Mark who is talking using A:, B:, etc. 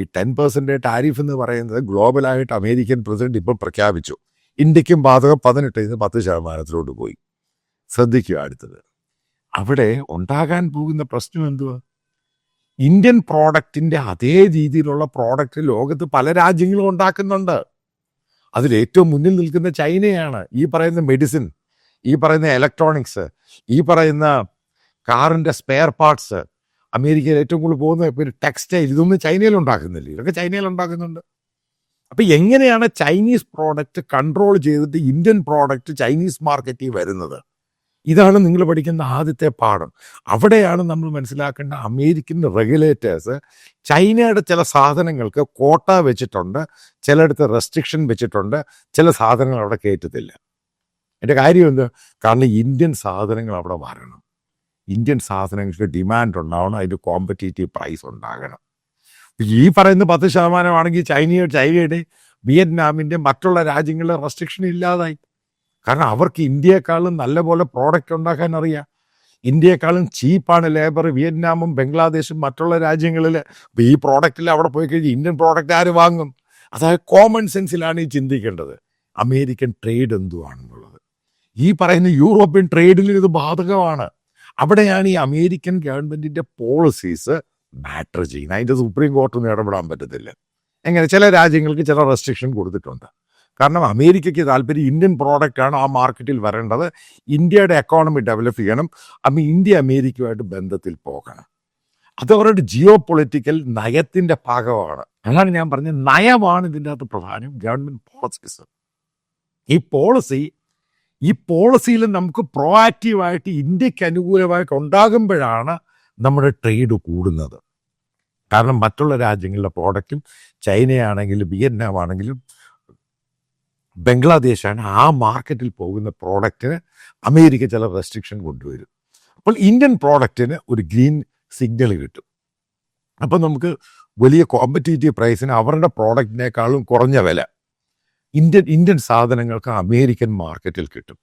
A: ഈ 10% ടാരിഫ് എന്ന് പറയുന്നത് ഗ്ലോബലായിട്ട് അമേരിക്കൻ പ്രസിഡന്റ് ഇപ്പോൾ പ്രഖ്യാപിച്ചു. ഇന്ത്യക്കും ബാധകം 18% പോയി. ശ്രദ്ധിക്കുക അടുത്തത്. അവിടെ ഉണ്ടാകാൻ പോകുന്ന പ്രശ്നം എന്തുവാ? ഇന്ത്യൻ പ്രോഡക്റ്റിൻ്റെ അതേ രീതിയിലുള്ള പ്രോഡക്റ്റ് ലോകത്ത് പല രാജ്യങ്ങളും ഉണ്ടാക്കുന്നുണ്ട്. അതിലേറ്റവും മുന്നിൽ നിൽക്കുന്ന ചൈനയാണ്. ഈ പറയുന്ന മെഡിസിൻ, ഈ പറയുന്ന ഇലക്ട്രോണിക്സ്, ഈ പറയുന്ന കാറിൻ്റെ സ്പെയർ പാർട്സ്, അമേരിക്കയിൽ ഏറ്റവും കൂടുതൽ പോകുന്ന പിന്നെ ടെക്സ്റ്റൈൽ, ഇതൊന്നും ചൈനയിൽ ഉണ്ടാക്കുന്നില്ല. ഇതൊക്കെ ചൈനയിൽ ഉണ്ടാക്കുന്നുണ്ട്. അപ്പം എങ്ങനെയാണ് ചൈനീസ് പ്രോഡക്റ്റ് കൺട്രോൾ ചെയ്തിട്ട് ഇന്ത്യൻ പ്രോഡക്റ്റ് ചൈനീസ് മാർക്കറ്റിൽ വരുന്നത്? ഇതാണ് നിങ്ങൾ പഠിക്കുന്ന ആദ്യത്തെ പാഠം. അവിടെയാണ് നമ്മൾ മനസ്സിലാക്കേണ്ട അമേരിക്കൻ റെഗുലേറ്റേഴ്സ് ചൈനയുടെ ചില സാധനങ്ങൾക്ക് കോട്ട വെച്ചിട്ടുണ്ട്, ചിലയിടത്ത് റെസ്ട്രിക്ഷൻ വെച്ചിട്ടുണ്ട്, ചില സാധനങ്ങൾ അവിടെ കയറ്റത്തില്ല. എൻ്റെ കാര്യം എന്ത്? കാരണം ഇന്ത്യൻ സാധനങ്ങൾ അവിടെ വരണം, ഇന്ത്യൻ സാധനങ്ങൾക്ക് ഡിമാൻഡ് ഉണ്ടാവണം, അതിൻ്റെ കോമ്പറ്റീറ്റീവ് പ്രൈസ് ഉണ്ടാകണം. ഈ പറയുന്ന 10% ചൈനയുടെ വിയറ്റ്നാമിൻ്റെ മറ്റുള്ള രാജ്യങ്ങളിലെ റെസ്ട്രിക്ഷൻ ഇല്ലാതായി. കാരണം അവർക്ക് ഇന്ത്യയെക്കാളും നല്ലപോലെ പ്രോഡക്റ്റ് ഉണ്ടാക്കാൻ അറിയാം. ഇന്ത്യയെക്കാളും ചീപ്പാണ് ലേബർ വിയറ്റ്നാമും ബംഗ്ലാദേശും മറ്റുള്ള രാജ്യങ്ങളിൽ. അപ്പോൾ ഈ പ്രോഡക്റ്റിൽ അവിടെ പോയി കഴിഞ്ഞാൽ ഇന്ത്യൻ പ്രോഡക്റ്റ് ആര് വാങ്ങും? അതായത് കോമൺ സെൻസിലാണ് ഈ ചിന്തിക്കേണ്ടത്. അമേരിക്കൻ ട്രേഡ് എന്തുവാണെന്നുള്ളത്. ഈ പറയുന്ന യൂറോപ്യൻ ട്രേഡിൽ ഇത് ബാധകമാണ്. അവിടെയാണ് ഈ അമേരിക്കൻ ഗവൺമെൻറ്റിൻ്റെ പോളിസീസ് മാറ്റർ ചെയ്യുന്നത്. അതിൻ്റെ സുപ്രീം കോർട്ടൊന്നും ഇടപെടാൻ പറ്റത്തില്ല. എങ്ങനെ? ചില രാജ്യങ്ങൾക്ക് ചില റെസ്ട്രിക്ഷൻ കൊടുത്തിട്ടുണ്ട്. കാരണം അമേരിക്കയ്ക്ക് താല്പര്യം ഇന്ത്യൻ പ്രോഡക്റ്റാണ് ആ മാർക്കറ്റിൽ വരേണ്ടത്, ഇന്ത്യയുടെ എക്കോണമി ഡെവലപ്പ് ചെയ്യണം, അപ്പം ഇന്ത്യ അമേരിക്കയുമായിട്ട് ബന്ധത്തിൽ പോകണം. അത് അവരുടെ ജിയോ പൊളിറ്റിക്കൽ നയത്തിൻ്റെ ഭാഗമാണ്. അതാണ് ഞാൻ പറഞ്ഞത്, നയമാണ് ഇതിൻ്റെ അകത്ത് പ്രധാനം, ഗവൺമെൻറ് പോളിസീസ്. ഈ പോളിസിയിൽ നമുക്ക് പ്രോആക്റ്റീവായിട്ട് ഇന്ത്യക്ക് അനുകൂലമായിട്ട് ഉണ്ടാകുമ്പോഴാണ് നമ്മുടെ ട്രേഡ് കൂടുന്നത്. കാരണം മറ്റുള്ള രാജ്യങ്ങളുടെ പ്രോഡക്റ്റും, ചൈനയാണെങ്കിലും വിയറ്റ്നാം ആണെങ്കിലും ബംഗ്ലാദേശാണ്, ആ മാർക്കറ്റിൽ പോകുന്ന പ്രോഡക്റ്റിന് അമേരിക്ക ചില റെസ്ട്രിക്ഷൻ കൊണ്ടുവരും. അപ്പോൾ ഇന്ത്യൻ പ്രോഡക്റ്റിന് ഒരു ഗ്രീൻ സിഗ്നൽ കിട്ടും. അപ്പം നമുക്ക് വലിയ കോമ്പറ്റീറ്റീവ് പ്രൈസിന് അവരുടെ പ്രോഡക്റ്റിനേക്കാളും കുറഞ്ഞ വില ഇന്ത്യൻ സാധനങ്ങൾക്ക് അമേരിക്കൻ മാർക്കറ്റിൽ കിട്ടും.